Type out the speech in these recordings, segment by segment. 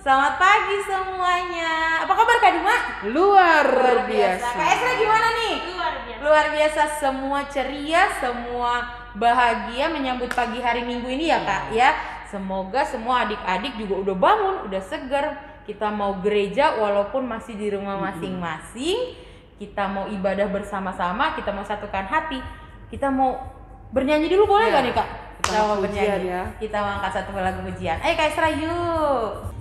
Selamat pagi semuanya. Apa kabar Kak Duma? Luar biasa. Kak Esra gimana nih? Luar biasa. Semua ceria, semua bahagia menyambut pagi hari Minggu ini ya Kak ya. Semoga semua adik-adik juga udah bangun, udah seger. Kita mau gereja walaupun masih di rumah masing-masing. Kita mau ibadah bersama-sama, kita mau satukan hati. Kita mau bernyanyi dulu boleh nggak nih Kak? Kita mau bernyanyi ya. Kita mau angkat satu lagu pujian. Kak Esra yuk.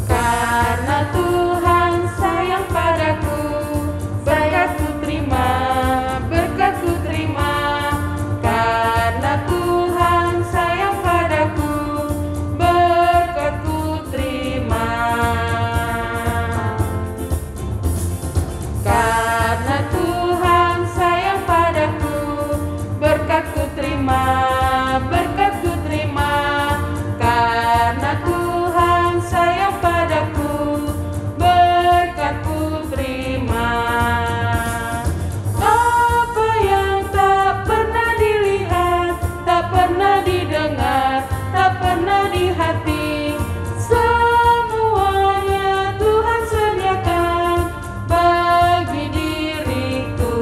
Karena Tuhan sayang padaku, berkat-Ku terima, berkat-Ku terima. Karena Tuhan sayang padaku, berkat-Ku terima. Karena Tuhan sayang padaku, berkat-Ku terima, berkat-Ku terima. Karena Tuhan sayang padaku, berkat-Ku terima. Apa yang tak pernah dilihat, tak pernah didengar, tak pernah di hati, semuanya Tuhan sediakan bagi diriku.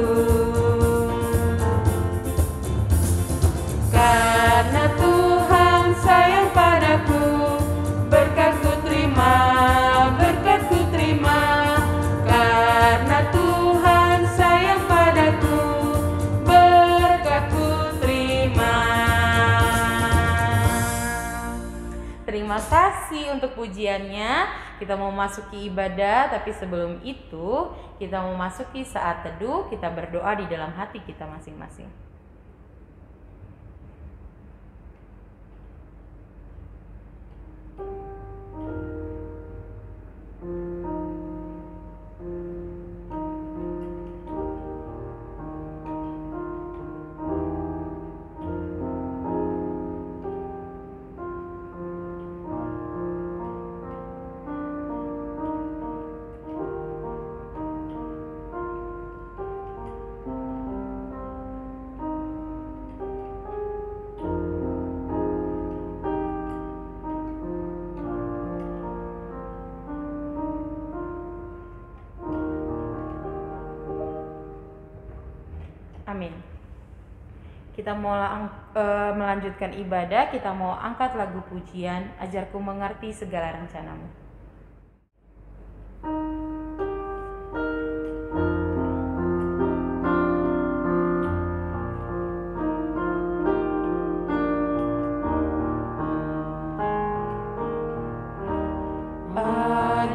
Karena Tuhan sayang padaku, berkat-Ku terima, berkat-Ku terima. Karena Tuhan sayang padaku, berkat-Ku terima. Terima kasih untuk pujiannya. Kita mau masuki ibadah, tapi sebelum itu kita mau masuki saat teduh. Kita berdoa di dalam hati kita masing-masing. Amin. Kita mau melanjutkan ibadah. Kita mau angkat lagu pujian, ajarku mengerti segala rencanamu.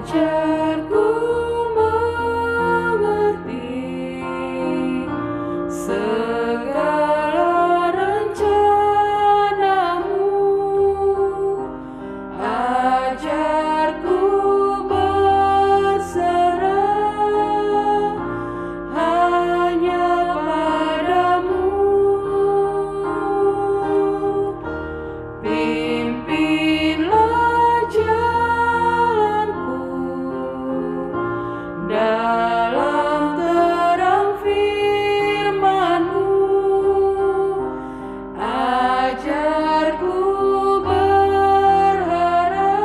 Ajarku mengerti segala rencanamu, ajarku berserah hanya padamu. Pimpinlah jalanku dalam terang firman-Mu, ajarku berharap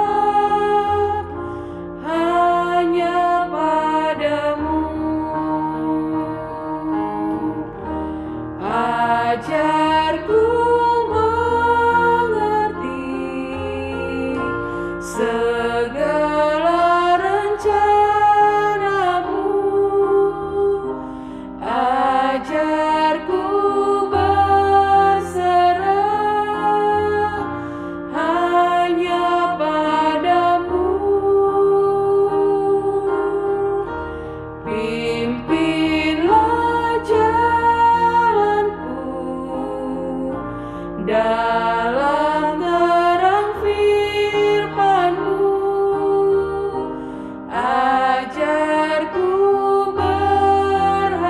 hanya padamu. Ajarku mengerti segala rencanamu, ajarku berserah hanya padamu. Pimpinlah jalanku dalam terang firman-Mu, ajarku berharap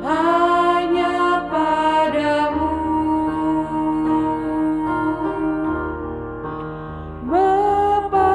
hanya padamu. Bapa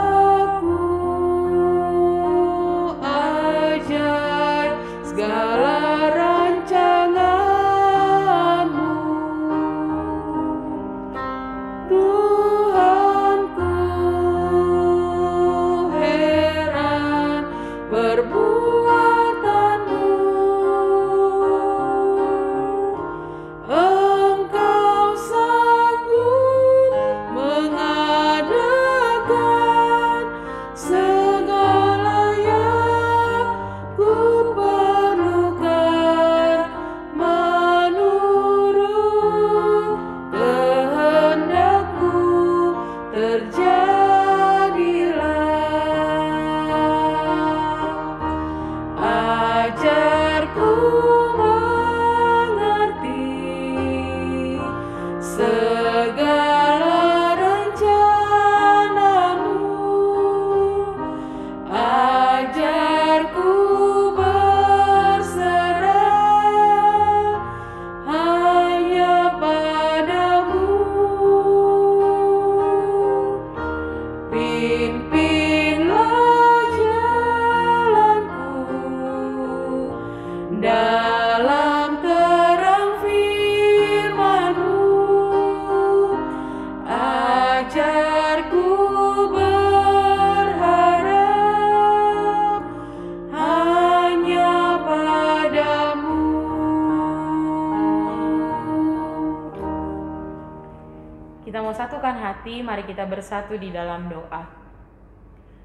Kita mau satukan hati, mari kita bersatu di dalam doa.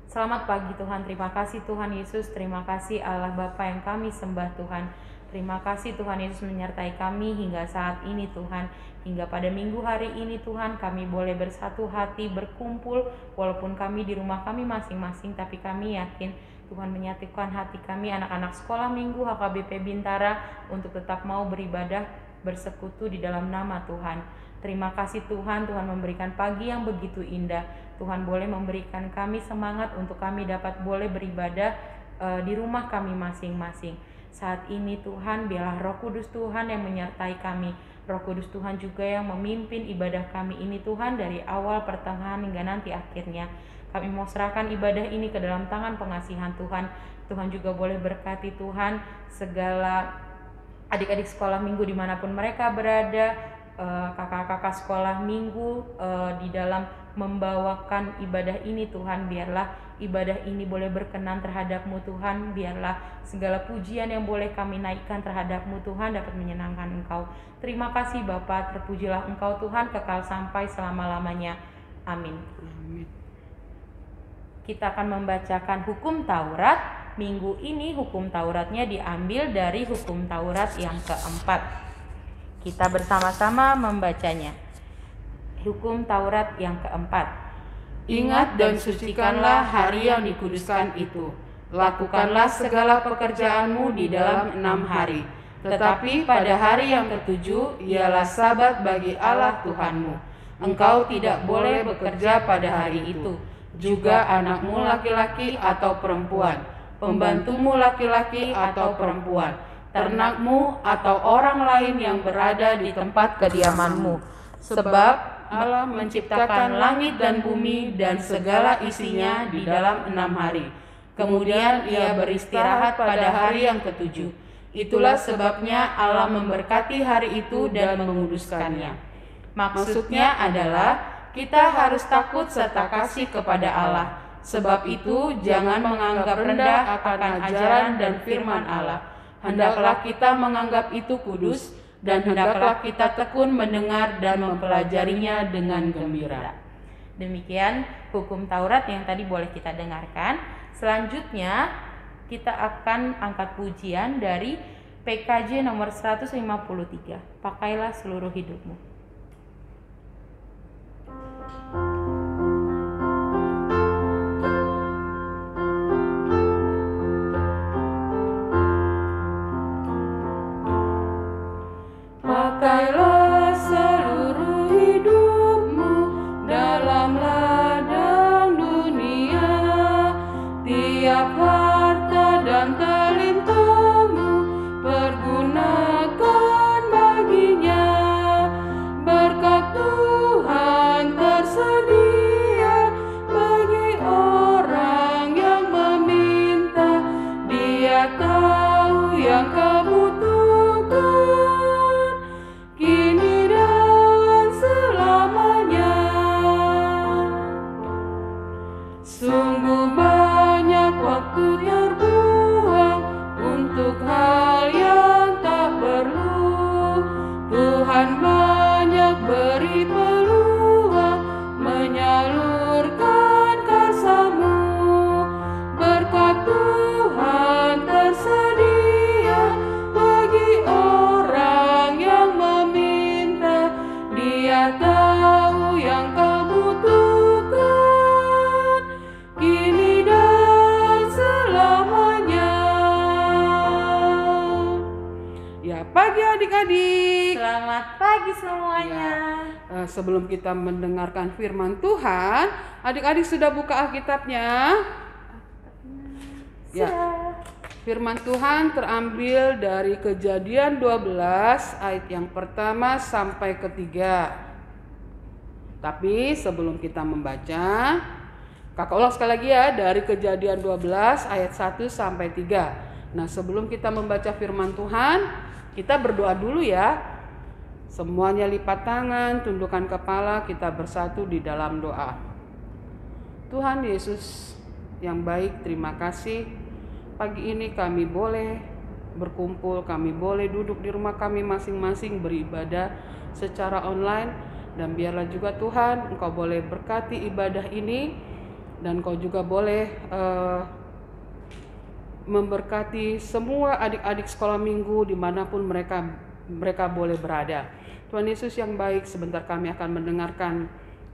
Selamat pagi Tuhan, terima kasih Tuhan Yesus, terima kasih Allah Bapa yang kami sembah Tuhan. Terima kasih Tuhan Yesus menyertai kami hingga saat ini Tuhan. Hingga pada minggu hari ini Tuhan, kami boleh bersatu hati, berkumpul. Walaupun kami di rumah kami masing-masing, tapi kami yakin Tuhan menyatukan hati kami, anak-anak sekolah minggu HKBP Bintara, untuk tetap mau beribadah, bersekutu di dalam nama Tuhan. Terima kasih Tuhan, Tuhan memberikan pagi yang begitu indah. Tuhan boleh memberikan kami semangat untuk kami dapat boleh beribadah di rumah kami masing-masing. Saat ini Tuhan, biarlah Roh Kudus Tuhan yang menyertai kami. Roh Kudus Tuhan juga yang memimpin ibadah kami ini Tuhan, dari awal, pertengahan, hingga nanti akhirnya. Kami mau serahkan ibadah ini ke dalam tangan pengasihan Tuhan. Tuhan juga boleh berkati Tuhan segala adik-adik sekolah minggu dimanapun mereka berada, kakak-kakak sekolah minggu di dalam membawakan ibadah ini Tuhan. Biarlah ibadah ini boleh berkenan terhadap-Mu Tuhan. Biarlah segala pujian yang boleh kami naikkan terhadap-Mu Tuhan dapat menyenangkan Engkau. Terima kasih Bapa, terpujilah Engkau Tuhan kekal sampai selama-lamanya. Amin. Kita akan membacakan hukum Taurat. Minggu ini hukum Tauratnya diambil dari hukum Taurat yang keempat. Kita bersama-sama membacanya. Hukum Taurat yang keempat. Ingat dan sucikanlah hari yang dikuduskan itu. Lakukanlah segala pekerjaanmu di dalam 6 hari. Tetapi pada hari yang ketujuh ialah sabat bagi Allah Tuhanmu. Engkau tidak boleh bekerja pada hari itu. Juga anakmu laki-laki atau perempuan, pembantumu laki-laki atau perempuan, ternakmu atau orang lain yang berada di tempat kediamanmu. Sebab Allah menciptakan langit dan bumi dan segala isinya di dalam 6 hari. Kemudian Ia beristirahat pada hari yang ketujuh. Itulah sebabnya Allah memberkati hari itu dan menguduskannya. Maksudnya adalah kita harus takut serta kasih kepada Allah. Sebab itu jangan menganggap rendah akan ajaran dan firman Allah. Hendaklah kita menganggap itu kudus, dan hendaklah kita tekun mendengar dan mempelajarinya dengan gembira. Demikian hukum Taurat yang tadi boleh kita dengarkan. Selanjutnya kita akan angkat pujian dari PKJ nomor 153. Pakailah seluruh hidupmu. Pakailah seluruh hidupmu dalam ladang dunia, tiap harta dan talentamu pergunakan baginya. Berkat Tuhan tersedia bagi orang yang meminta. Dia tahu yang kau butuhkan kini dan selamanya. Sungguh banyak waktu terbuang untuk hal yang tak perlu. Tuhan banyak beri peluang menyalurkan kasih-Mu. Berkat Tuhan tersedia bagi orang yang meminta. Dia tahu yang kau butuhkan kini dan selamanya. Ya, pagi adik-adik. Selamat pagi semuanya. Sebelum kita mendengarkan firman Tuhan, adik-adik sudah buka Alkitabnya? Ya. Firman Tuhan terambil dari Kejadian 12 ayat yang pertama sampai ketiga. Tapi sebelum kita membaca, kakak ulang sekali lagi ya, dari Kejadian 12 ayat 1 sampai 3. Nah, sebelum kita membaca firman Tuhan, kita berdoa dulu ya. Semuanya lipat tangan, tundukkan kepala, kita bersatu di dalam doa. Tuhan Yesus yang baik, terima kasih. Pagi ini kami boleh berkumpul, kami boleh duduk di rumah kami masing-masing beribadah secara online. Dan biarlah juga Tuhan Engkau boleh berkati ibadah ini, dan Engkau juga boleh memberkati semua adik-adik sekolah minggu dimanapun mereka boleh berada. Tuhan Yesus yang baik, sebentar kami akan mendengarkan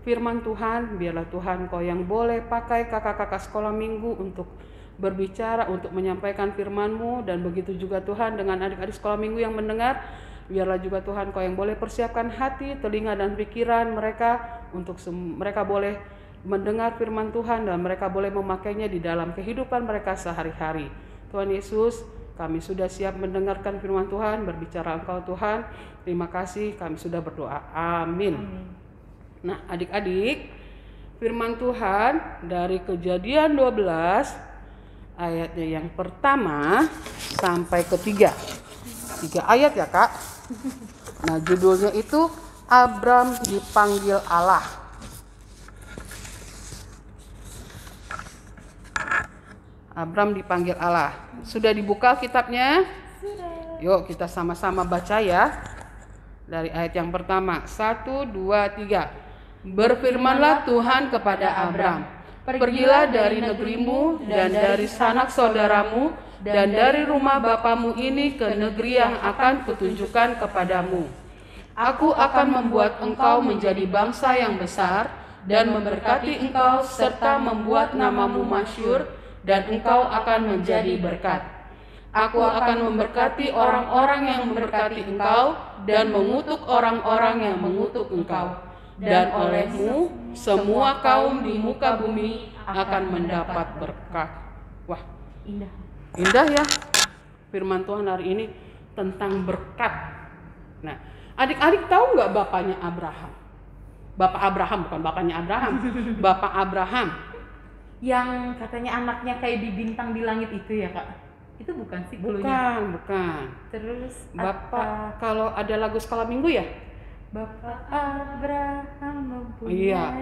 firman Tuhan. Biarlah Tuhan Engkau yang boleh pakai kakak-kakak sekolah minggu untuk berbicara, untuk menyampaikan firman-Mu. Dan begitu juga Tuhan dengan adik-adik sekolah minggu yang mendengar, biarlah juga Tuhan Kau yang boleh persiapkan hati, telinga dan pikiran mereka untuk mereka boleh mendengar firman Tuhan dan mereka boleh memakainya di dalam kehidupan mereka sehari-hari. Tuhan Yesus, kami sudah siap mendengarkan firman Tuhan, berbicara Engkau Tuhan. Terima kasih, kami sudah berdoa. Amin. Nah, adik-adik, firman Tuhan dari Kejadian 12 ayatnya yang pertama sampai ketiga. 3 ayat ya, Kak. Nah, judulnya itu Abram dipanggil Allah. Abram dipanggil Allah. Sudah dibuka kitabnya? Sudah. Yuk kita sama-sama baca ya. Dari ayat yang pertama. 1, 2, 3. Berfirmanlah Tuhan kepada Abram, pergilah dari negerimu dan dari sanak saudaramu dan dari rumah bapamu ini ke negeri yang akan kutunjukkan kepadamu. Aku akan membuat engkau menjadi bangsa yang besar dan memberkati engkau serta membuat namamu masyhur, dan engkau akan menjadi berkat. Aku akan memberkati orang-orang yang memberkati engkau dan mengutuk orang-orang yang mengutuk engkau. Dan olehmu semua kaum di muka bumi akan mendapat berkat. Wah, indah ya firman Tuhan hari ini tentang berkat. Nah, adik-adik tahu nggak bapaknya Abraham? Bapak Abraham, bukan bapaknya Abraham. Bapak Abraham yang katanya anaknya kayak di bintang di langit itu ya, Kak? Itu bukan sih dulunya? Bukan. Terus Bapak, kalau ada lagu sekolah minggu ya? Bapak Abraham mempunyai. Iya,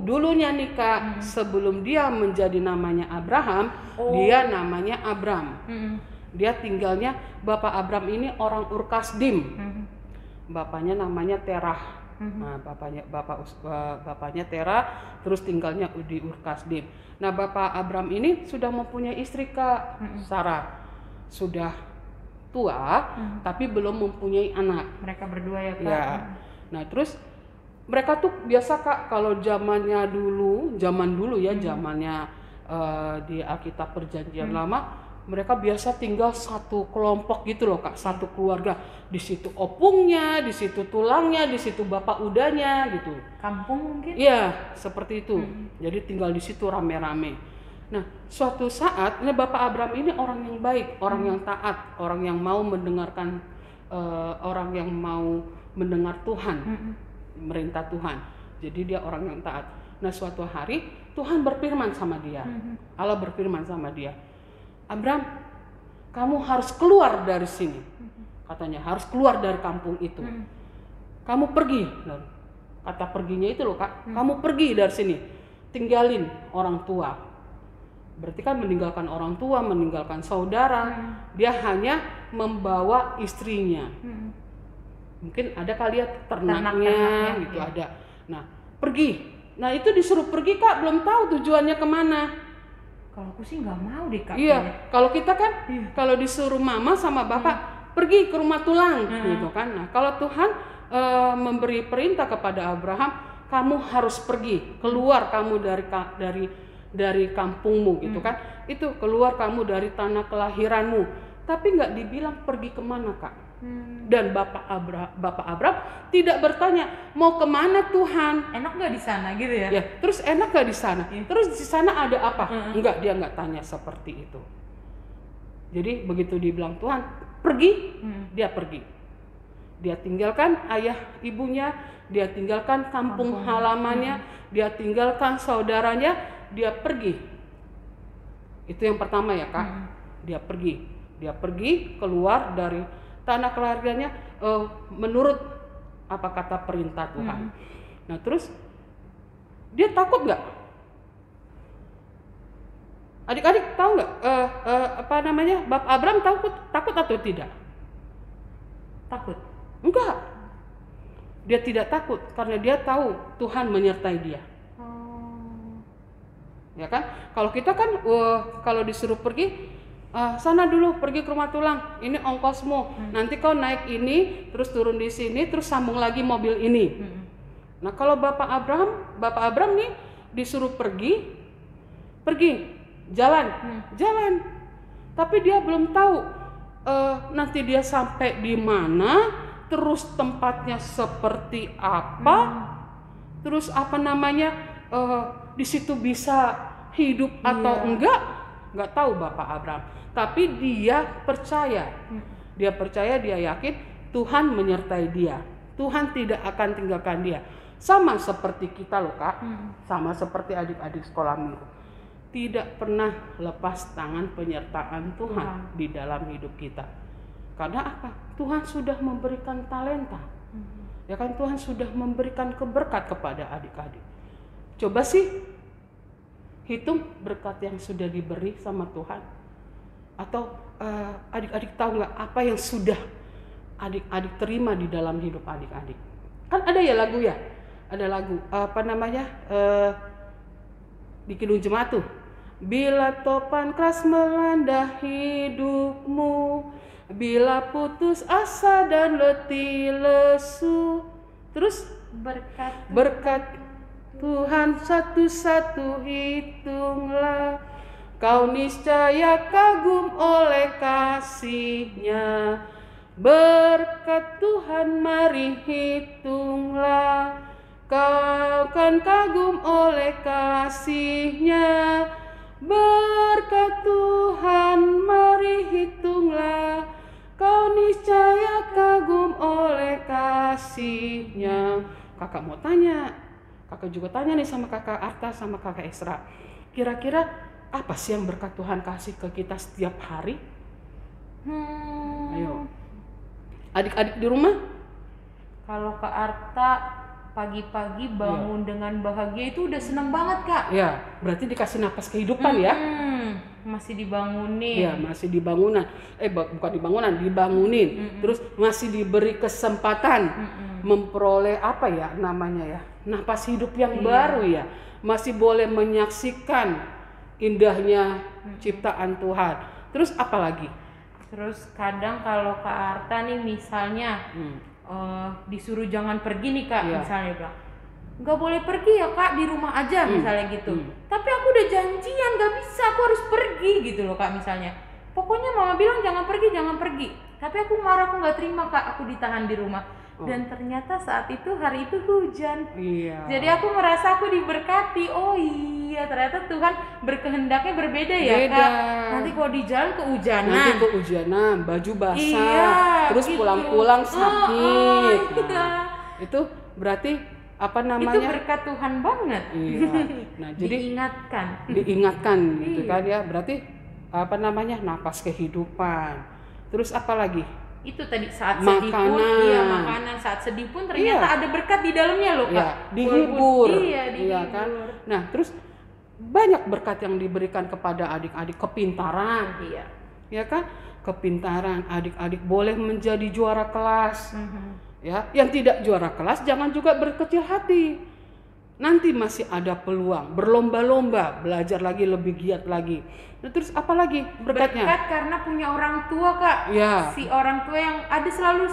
dulunya nih Kak, sebelum dia menjadi namanya Abraham, dia namanya Abram. Dia tinggalnya, Bapak Abram ini orang Ur-Kasdim. Bapaknya namanya Terah. Nah, bapaknya Terah, terus tinggalnya di Ur-Kasdim. Nah, Bapak Abram ini sudah mempunyai istri Kak, Sarah. Sudah tua, tapi belum mempunyai anak. Mereka berdua ya, Kak? Ya. Nah, terus mereka tuh biasa Kak, kalau zaman dulu ya, zamannya di Alkitab Perjanjian Lama, mereka biasa tinggal satu kelompok gitu loh Kak, satu keluarga. Di situ opungnya, di situ tulangnya, di situ bapak udahnya gitu. Kampung mungkin? Iya, seperti itu. Jadi tinggal di situ rame-rame. Nah, suatu saat, Bapak Abram ini orang yang baik, orang yang taat, orang yang mau mendengarkan, orang yang mau mendengar Tuhan, merintah Tuhan. Jadi dia orang yang taat. Nah, suatu hari Tuhan berfirman sama dia, Allah berfirman sama dia, Abram, kamu harus keluar dari sini. Katanya harus keluar dari kampung itu. Kamu pergi. Kata perginya itu loh Kak, kamu pergi dari sini. Tinggalin orang tua. Berarti kan meninggalkan orang tua, meninggalkan saudara. Dia hanya membawa istrinya. Mungkin ada kali ya ternaknya gitu ya. Ada. Nah, pergi. Nah, itu disuruh pergi Kak, belum tahu tujuannya kemana. Kalau aku sih nggak mau deh Kak. Iya, kalau kita kan kalau disuruh mama sama bapak pergi ke rumah tulang gitu kan. Nah, kalau Tuhan memberi perintah kepada Abraham, kamu harus pergi, keluar kamu dari kampungmu gitu kan. Itu keluar kamu dari tanah kelahiranmu. Tapi nggak dibilang pergi kemana Kak. Dan Bapak Abram tidak bertanya mau kemana Tuhan. Enak nggak di sana gitu ya? Ya, terus enak nggak di sana? Terus di sana ada apa? Enggak, dia nggak tanya seperti itu. Jadi begitu dibilang Tuhan pergi, dia pergi. Dia tinggalkan ayah ibunya, dia tinggalkan kampung halamannya, dia tinggalkan saudaranya, dia pergi. Itu yang pertama ya Kak. Dia pergi keluar dari tanah kelahirannya menurut apa kata perintah Tuhan. Nah terus dia takut nggak? Adik-adik tahu nggak Bapak Abram takut atau tidak? Takut. Enggak. Dia tidak takut karena dia tahu Tuhan menyertai dia. Ya kan? Kalau kita kan kalau disuruh pergi, sana dulu pergi ke rumah tulang, ini ongkosmu. Nanti kau naik ini, terus turun di sini, terus sambung lagi mobil ini. Nah, kalau Bapak Abraham nih disuruh pergi, jalan. Tapi dia belum tahu nanti dia sampai di mana, terus tempatnya seperti apa, terus di situ bisa hidup atau enggak tahu Bapak Abraham. Tapi dia percaya, dia yakin Tuhan menyertai dia, Tuhan tidak akan tinggalkan dia. Sama seperti kita loh Kak, sama seperti adik-adik sekolah minggu, tidak pernah lepas tangan penyertaan Tuhan di dalam hidup kita. Karena apa? Tuhan sudah memberikan talenta, ya kan, Tuhan sudah memberikan keberkat kepada adik-adik. Coba sih hitung berkat yang sudah diberi sama Tuhan. Atau adik-adik tahu nggak apa yang sudah adik-adik terima di dalam hidup adik-adik? Kan ada ya lagu ya, ada lagu di Kidung Jemaat tuh. Bila topan keras melanda hidupmu, bila putus asa dan letih lesu, terus berkat Tuhan satu-satu hitunglah, kau niscaya kagum oleh kasih-Nya. Berkat Tuhan mari hitunglah, kau kan kagum oleh kasih-Nya. Berkat Tuhan mari hitunglah, kau niscaya kagum oleh kasih-Nya. Kakak mau tanya, kakak juga tanya nih sama kakak Arta sama kakak Esra, kira-kira apa sih yang berkat Tuhan kasih ke kita setiap hari? Ayo, adik-adik di rumah. Kalau Kak Arta pagi-pagi bangun dengan bahagia itu udah seneng banget Kak. Ya, berarti dikasih napas kehidupan ya. Masih dibangunin. Ya, masih dibangunan. Bukan dibangunan, dibangunin. Terus masih diberi kesempatan memperoleh napas hidup yang baru ya. Masih boleh menyaksikan indahnya ciptaan Tuhan. Terus apa lagi? Terus kadang kalau Kak Arta nih misalnya disuruh jangan pergi nih Kak, misalnya bilang nggak boleh pergi ya Kak, di rumah aja misalnya gitu. Tapi aku udah janjian, nggak bisa, aku harus pergi gitu loh Kak misalnya. Pokoknya mama bilang jangan pergi. Tapi aku marah, aku nggak terima Kak, aku ditahan di rumah. Dan ternyata saat itu hari itu hujan. Jadi aku merasa aku diberkati. Oh iya, ternyata Tuhan berkehendaknya berbeda ya Kak. Nanti kalau di jalan kehujanan, baju basah, terus gitu. Pulang-pulang sakit. Itu berarti itu berkat Tuhan banget. Nah, jadi diingatkan gitu kan ya. Berarti napas kehidupan. Terus apa lagi? Itu tadi saat sedih pun, makanan saat sedih pun ternyata ada berkat di dalamnya loh Kak. Dihibur. Kan. Nah, terus banyak berkat yang diberikan kepada adik-adik, kepintaran. Ya kan? Kepintaran, adik-adik boleh menjadi juara kelas. Ya, yang tidak juara kelas jangan juga berkecil hati. Nanti masih ada peluang, berlomba-lomba, belajar lagi, lebih giat lagi. Nah, terus apa lagi berkatnya? Berkat karena punya orang tua Kak. Si orang tua yang ada selalu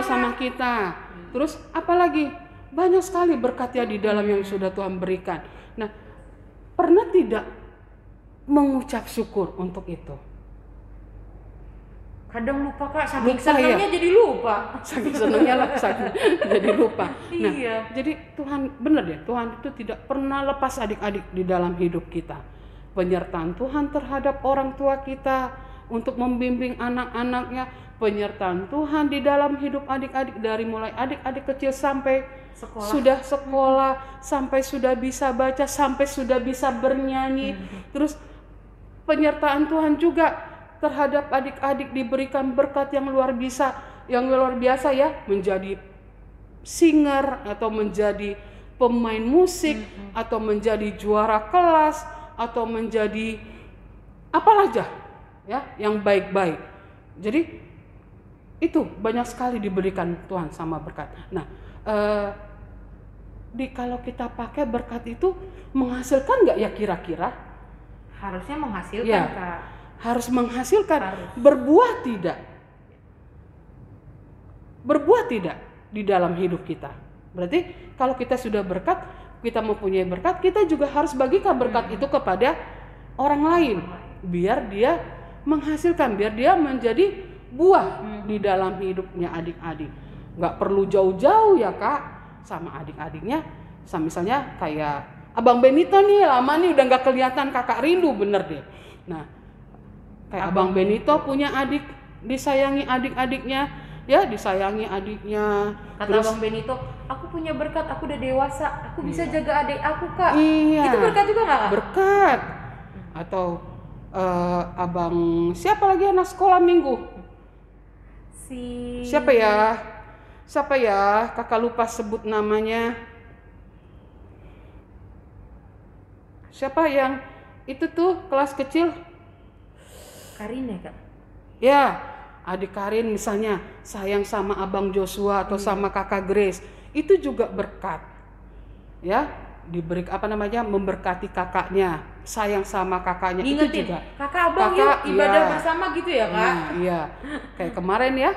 sama kita. Terus apa lagi? Banyak sekali berkatnya di dalam yang sudah Tuhan berikan. Nah, pernah tidak mengucap syukur untuk itu? Kadang lupa Kak, saking senangnya jadi lupa. Saking senangnya jadi lupa. Nah, jadi Tuhan benar ya, Tuhan itu tidak pernah lepas adik-adik di dalam hidup kita. Penyertaan Tuhan terhadap orang tua kita untuk membimbing anak-anaknya, penyertaan Tuhan di dalam hidup adik-adik dari mulai adik-adik kecil sampai sudah sekolah, sampai sudah bisa baca, sampai sudah bisa bernyanyi. Terus penyertaan Tuhan juga terhadap adik-adik diberikan berkat yang luar biasa ya, menjadi singer atau menjadi pemain musik atau menjadi juara kelas atau menjadi apa aja ya yang baik-baik. Jadi Itu banyak sekali diberikan Tuhan sama berkat. Nah, kalau kita pakai berkat itu menghasilkan nggak ya kira-kira? Harusnya menghasilkan, Ya, Kak. harus menghasilkan. Harus. Berbuah tidak? Berbuah tidak di dalam hidup kita? Berarti kalau kita sudah berkat, kita mempunyai berkat, kita juga harus bagikan berkat itu kepada orang lain, biar dia menghasilkan, biar dia menjadi buah di dalam hidupnya adik-adik. Nggak perlu jauh-jauh ya Kak sama adik-adiknya. Sama misalnya kayak Abang Benito nih, lama nih udah nggak kelihatan, Kakak rindu bener deh. Nah, kayak Abang Benito punya adik, disayangi adik-adiknya, ya disayangi adiknya. Kata Terus, Abang Benito, aku punya berkat, aku udah dewasa, aku bisa jaga adik aku, Kak. Iya. Itu berkat juga nggak, Kak? Berkat. Atau Abang siapa lagi anak sekolah minggu? Siapa ya? Kakak lupa sebut namanya. Siapa yang itu tuh kelas kecil? Karin ya, Kak? Ya, adik Karin misalnya sayang sama Abang Joshua atau sama Kakak Grace, itu juga berkat. Ya, diberi memberkati kakaknya, sayang sama kakaknya. Ngingetin, itu juga. Kakak Abang yuk ibadah bersama gitu ya, Kak? Nah, iya. Kayak kemarin ya,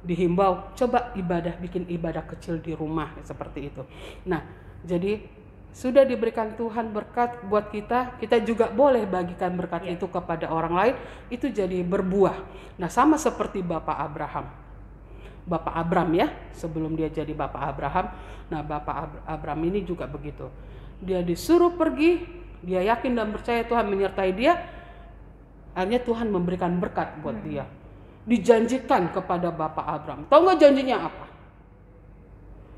dihimbau coba bikin ibadah kecil di rumah seperti itu. Nah, jadi sudah diberikan Tuhan berkat buat kita juga boleh bagikan berkat itu kepada orang lain, itu jadi berbuah. Nah, sama seperti Bapak Abraham ya, sebelum dia jadi Bapak Abraham. Nah, Bapak Abraham ini juga begitu. Dia disuruh pergi, dia yakin dan percaya Tuhan menyertai dia. Akhirnya Tuhan memberikan berkat buat dia. Dijanjikan kepada Bapak Abraham. Tahu nggak janjinya apa?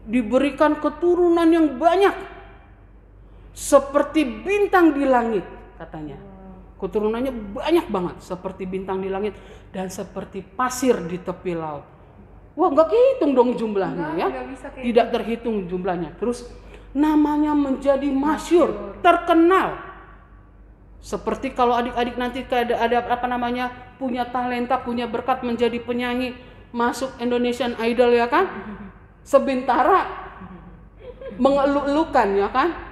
Diberikan keturunan yang banyak. Seperti bintang di langit katanya. Keturunannya banyak banget seperti bintang di langit dan seperti pasir di tepi laut. Wah, nggak kehitung dong jumlahnya ya. Tidak terhitung jumlahnya. Terus namanya menjadi masyhur, terkenal. Seperti kalau adik-adik nanti ada punya talenta, punya berkat menjadi penyanyi, masuk Indonesian Idol ya kan? Sebintara mengeluh-elukan ya kan?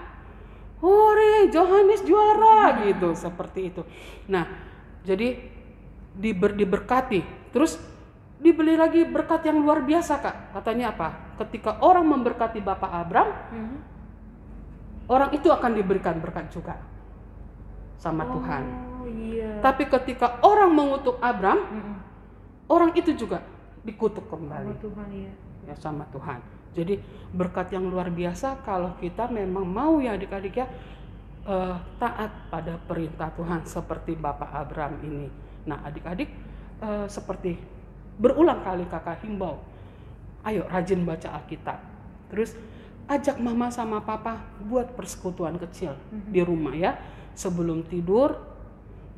Hore, Johannes juara gitu, seperti itu. Nah, jadi diberkati. Terus dibeli lagi berkat yang luar biasa, Kak. Katanya apa? Ketika orang memberkati Bapak Abraham, orang itu akan diberikan berkat juga sama Tuhan. Iya. Tapi ketika orang mengutuk Abraham, orang itu juga dikutuk kembali. Sama Tuhan ya sama Tuhan. Jadi berkat yang luar biasa kalau kita memang mau ya adik-adik ya taat pada perintah Tuhan seperti Bapak Abraham ini. Nah, adik-adik seperti berulang kali Kakak himbau, ayo rajin baca Alkitab. Terus ajak mama sama papa buat persekutuan kecil di rumah ya. Sebelum tidur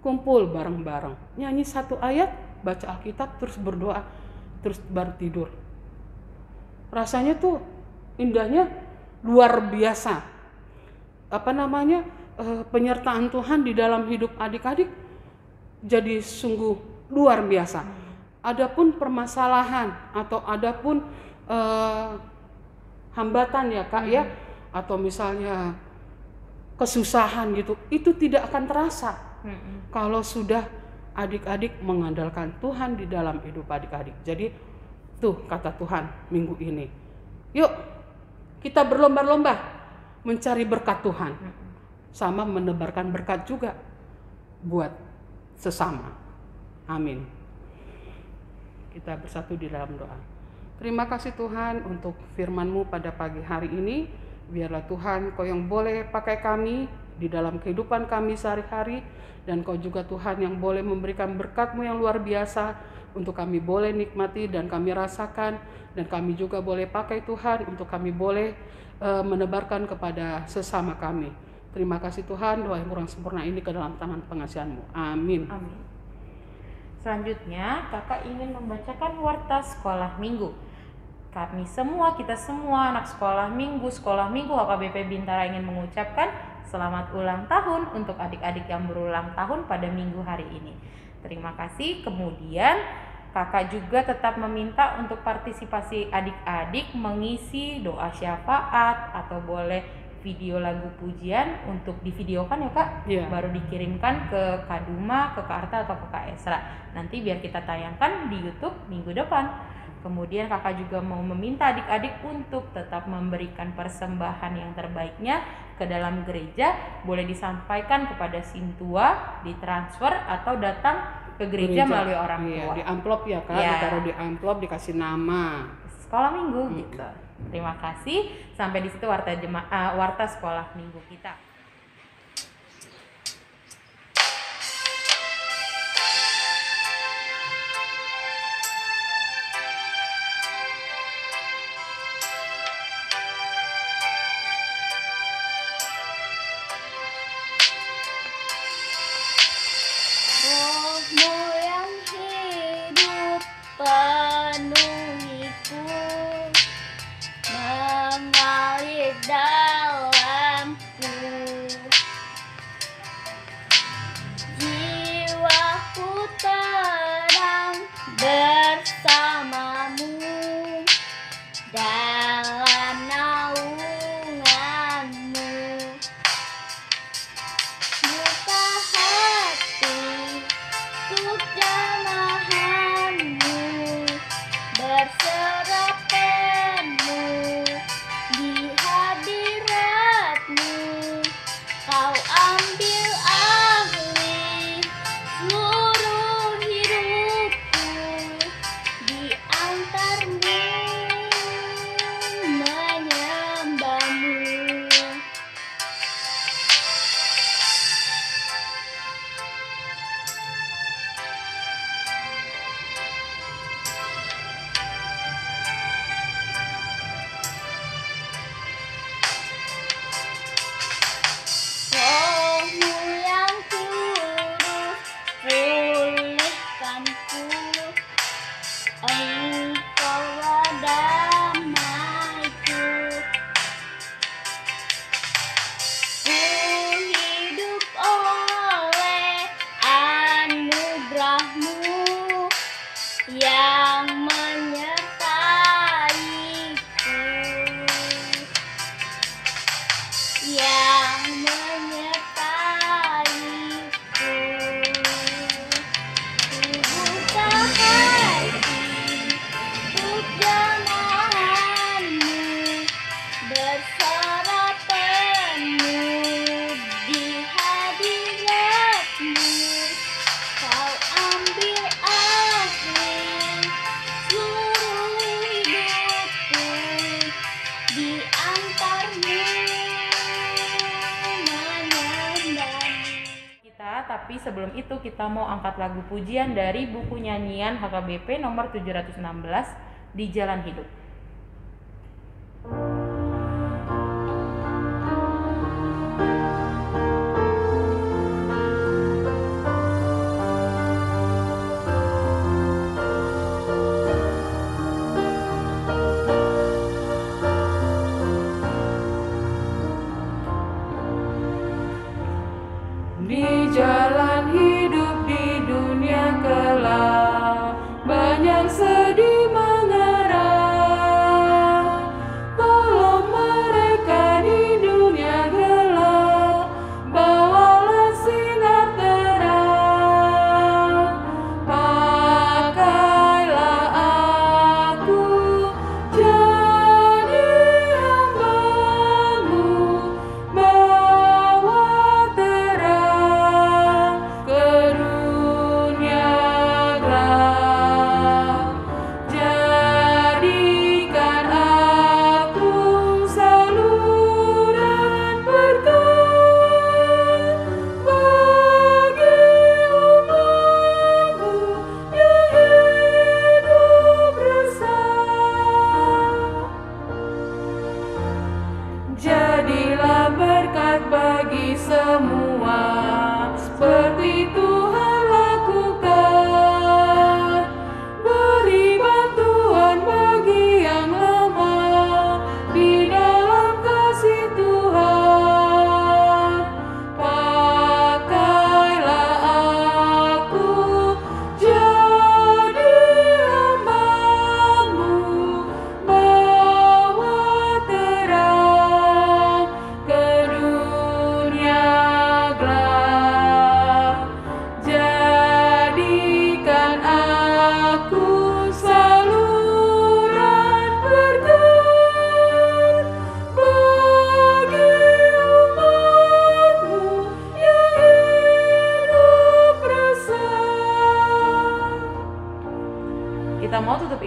kumpul bareng-bareng, nyanyi satu ayat, baca Alkitab, terus berdoa, terus baru tidur. Rasanya tuh indahnya luar biasa. Penyertaan Tuhan di dalam hidup adik-adik jadi sungguh luar biasa. Adapun permasalahan atau adapun hambatan ya Kak ya, atau misalnya kesusahan gitu, itu tidak akan terasa kalau sudah adik-adik mengandalkan Tuhan di dalam hidup adik-adik. Jadi tuh kata Tuhan minggu ini, yuk kita berlomba-lomba mencari berkat Tuhan, sama menebarkan berkat juga buat sesama. Amin. Kita bersatu di dalam doa. Terima kasih Tuhan untuk firman-Mu pada pagi hari ini. Biarlah Tuhan Kau yang boleh pakai kami di dalam kehidupan kami sehari-hari, dan Kau juga Tuhan yang boleh memberikan berkat-Mu yang luar biasa untuk kami boleh nikmati dan kami rasakan, dan kami juga boleh pakai Tuhan untuk kami boleh menebarkan kepada sesama kami. Terima kasih Tuhan, doa yang kurang sempurna ini ke dalam tangan pengasihan-Mu. Amin. Amin. Selanjutnya Kakak ingin membacakan warta sekolah minggu. Kita semua anak sekolah minggu HKBP Bintara ingin mengucapkan selamat ulang tahun untuk adik-adik yang berulang tahun pada minggu hari ini. Terima kasih. Kemudian Kakak juga tetap meminta untuk partisipasi adik-adik mengisi doa syafaat atau boleh video lagu pujian untuk divideokan ya Kak, baru dikirimkan ke Kak Duma, ke Kak Arta atau ke Kak Esra. Nanti biar kita tayangkan di YouTube minggu depan. Kemudian kakak juga mau meminta adik-adik untuk tetap memberikan persembahan yang terbaiknya ke dalam gereja, boleh disampaikan kepada Sintua, ditransfer atau datang ke gereja melalui orang tua. Di amplop ya Kak, ditaruh di amplop, dikasih nama sekolah minggu gitu. Terima kasih. Sampai di situ warta sekolah minggu kita. Rohmu yang hidup penuhiku, mengalir dalamku. Jiwaku tenang bersamamu dalam naunganmu. Buka hati untuk jamahanmu, berserah penuh di hadiratmu. Kau ambil alih seluruh hidupku, diantarmu menyembahmu. Rohmu yang kudus pulihkanku, Engkaulah damaiku. Ku hidup oleh anugerah-Mu yang menyertaiku, yang menyertaiku. Buka hati untuk jamahanmu, berserah penuh di hadiratmu. Kau ambil alih seluruh hidupku, diantarmu menyembahmu. Tapi sebelum itu kita mau angkat lagu pujian dari buku nyanyian HKBP nomor 716, Di Jalan Hidup. Di jalan hidup di dunia kelak, banyak sedih mengeras.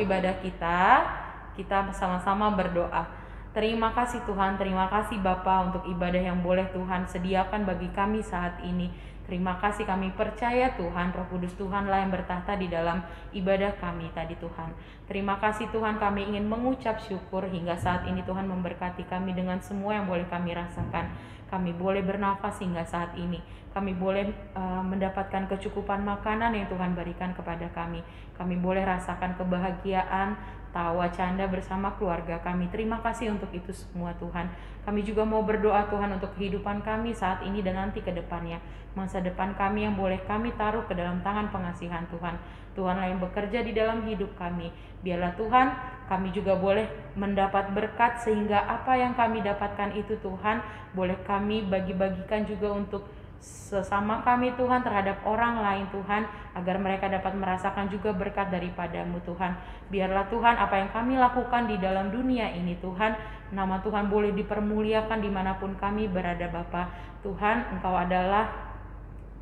ibadah kita. Kita sama-sama berdoa. Terima kasih Tuhan, terima kasih Bapa untuk ibadah yang boleh Tuhan sediakan bagi kami saat ini. Terima kasih, kami percaya Tuhan, Roh Kudus Tuhanlah yang bertahta di dalam ibadah kami tadi Tuhan. Terima kasih Tuhan, kami ingin mengucap syukur hingga saat ini Tuhan memberkati kami dengan semua yang boleh kami rasakan. Kami boleh bernafas hingga saat ini. Kami boleh mendapatkan kecukupan makanan yang Tuhan berikan kepada kami. Kami boleh rasakan kebahagiaan, tawa canda bersama keluarga kami. Terima kasih untuk itu semua Tuhan. Kami juga mau berdoa Tuhan untuk kehidupan kami saat ini dan nanti ke depannya. Masa depan kami yang boleh kami taruh ke dalam tangan pengasihan Tuhan. Tuhanlah yang bekerja di dalam hidup kami. Biarlah Tuhan, kami juga boleh mendapat berkat sehingga apa yang kami dapatkan itu Tuhan boleh kami bagi-bagikan juga untuk sesama kami Tuhan, terhadap orang lain Tuhan, agar mereka dapat merasakan juga berkat daripada-Mu Tuhan. Biarlah Tuhan apa yang kami lakukan di dalam dunia ini Tuhan, nama Tuhan boleh dipermuliakan dimanapun kami berada Bapa. Tuhan, Engkau adalah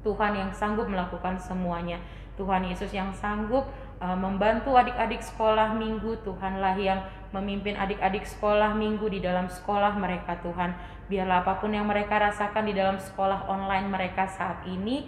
Tuhan yang sanggup melakukan semuanya. Tuhan Yesus yang sanggup membantu adik-adik sekolah minggu. Tuhanlah yang memimpin adik-adik sekolah minggu di dalam sekolah mereka Tuhan. Biarlah apapun yang mereka rasakan di dalam sekolah online mereka saat ini,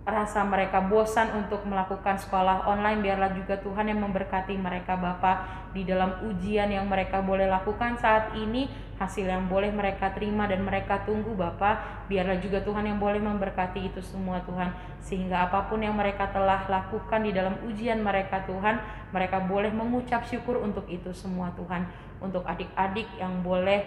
rasa mereka bosan untuk melakukan sekolah online, biarlah juga Tuhan yang memberkati mereka Bapa di dalam ujian yang mereka boleh lakukan saat ini, hasil yang boleh mereka terima dan mereka tunggu Bapa. Biarlah juga Tuhan yang boleh memberkati itu semua Tuhan, sehingga apapun yang mereka telah lakukan di dalam ujian mereka Tuhan, mereka boleh mengucap syukur untuk itu semua Tuhan. Untuk adik-adik yang boleh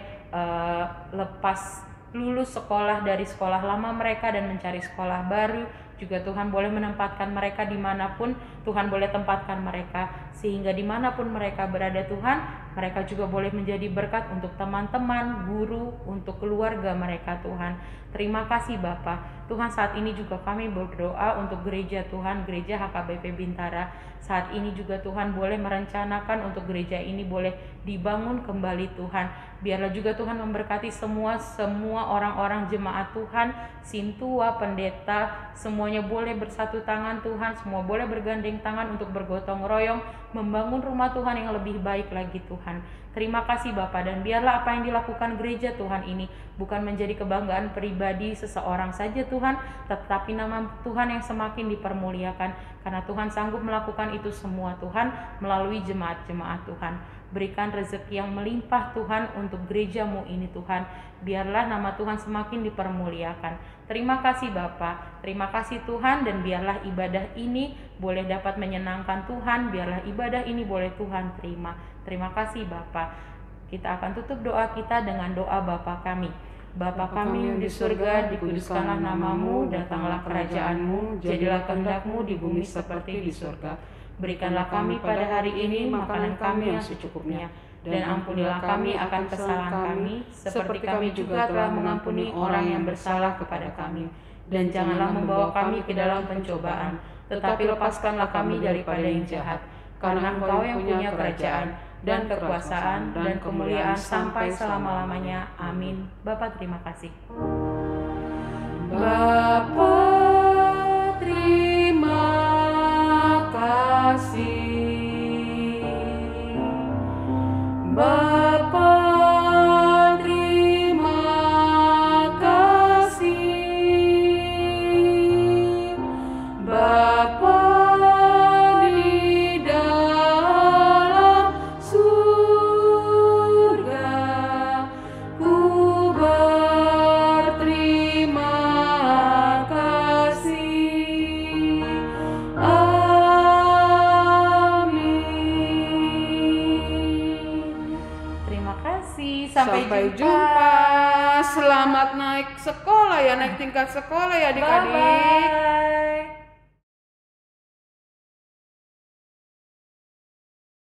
lepas lulus sekolah dari sekolah lama mereka dan mencari sekolah baru, juga Tuhan boleh menempatkan mereka dimanapun Tuhan boleh tempatkan mereka, sehingga dimanapun mereka berada Tuhan, mereka juga boleh menjadi berkat untuk teman-teman, guru, untuk keluarga mereka Tuhan. Terima kasih Bapa. Tuhan, saat ini juga kami berdoa untuk gereja Tuhan, gereja HKBP Bintara. Saat ini juga Tuhan boleh merencanakan untuk gereja ini boleh dibangun kembali Tuhan. Biarlah juga Tuhan memberkati semua orang-orang jemaat Tuhan, sintua, pendeta, semuanya boleh bersatu tangan Tuhan, semua boleh bergandeng tangan untuk bergotong royong membangun rumah Tuhan yang lebih baik lagi Tuhan. Terima kasih Bapa, dan biarlah apa yang dilakukan gereja Tuhan ini bukan menjadi kebanggaan pribadi seseorang saja Tuhan, tetapi nama Tuhan yang semakin dipermuliakan karena Tuhan sanggup melakukan itu semua Tuhan melalui jemaat-jemaat Tuhan. Berikan rezeki yang melimpah Tuhan untuk gereja-Mu ini Tuhan. Biarlah nama Tuhan semakin dipermuliakan. Terima kasih Bapa, terima kasih Tuhan, dan biarlah ibadah ini boleh dapat menyenangkan Tuhan. Biarlah ibadah ini boleh Tuhan terima. Terima kasih Bapa. Kita akan tutup doa kita dengan doa Bapa kami. Bapa kami yang di surga, dikuduskanlah nama-Mu, datanglah kerajaan-Mu, jadilah kehendak-Mu di bumi seperti di surga. Berikanlah kami pada hari ini makanan kami yang secukupnya, dan ampunilah kami akan kesalahan kami, seperti kami juga telah mengampuni orang yang bersalah kepada kami. Dan janganlah membawa kami ke dalam pencobaan, tetapi lepaskanlah kami daripada yang jahat. Karena Engkau yang punya kerajaan, dan kekuasaan, dan kemuliaan sampai selama-lamanya. Amin. Bapa, terima kasih. Bapa, terima kasih. Bapa, terima kasih. Bapa di dalam surga, ku berterima kasih. Sampai jumpa. Selamat naik sekolah ya, naik tingkat sekolah ya adik-adik.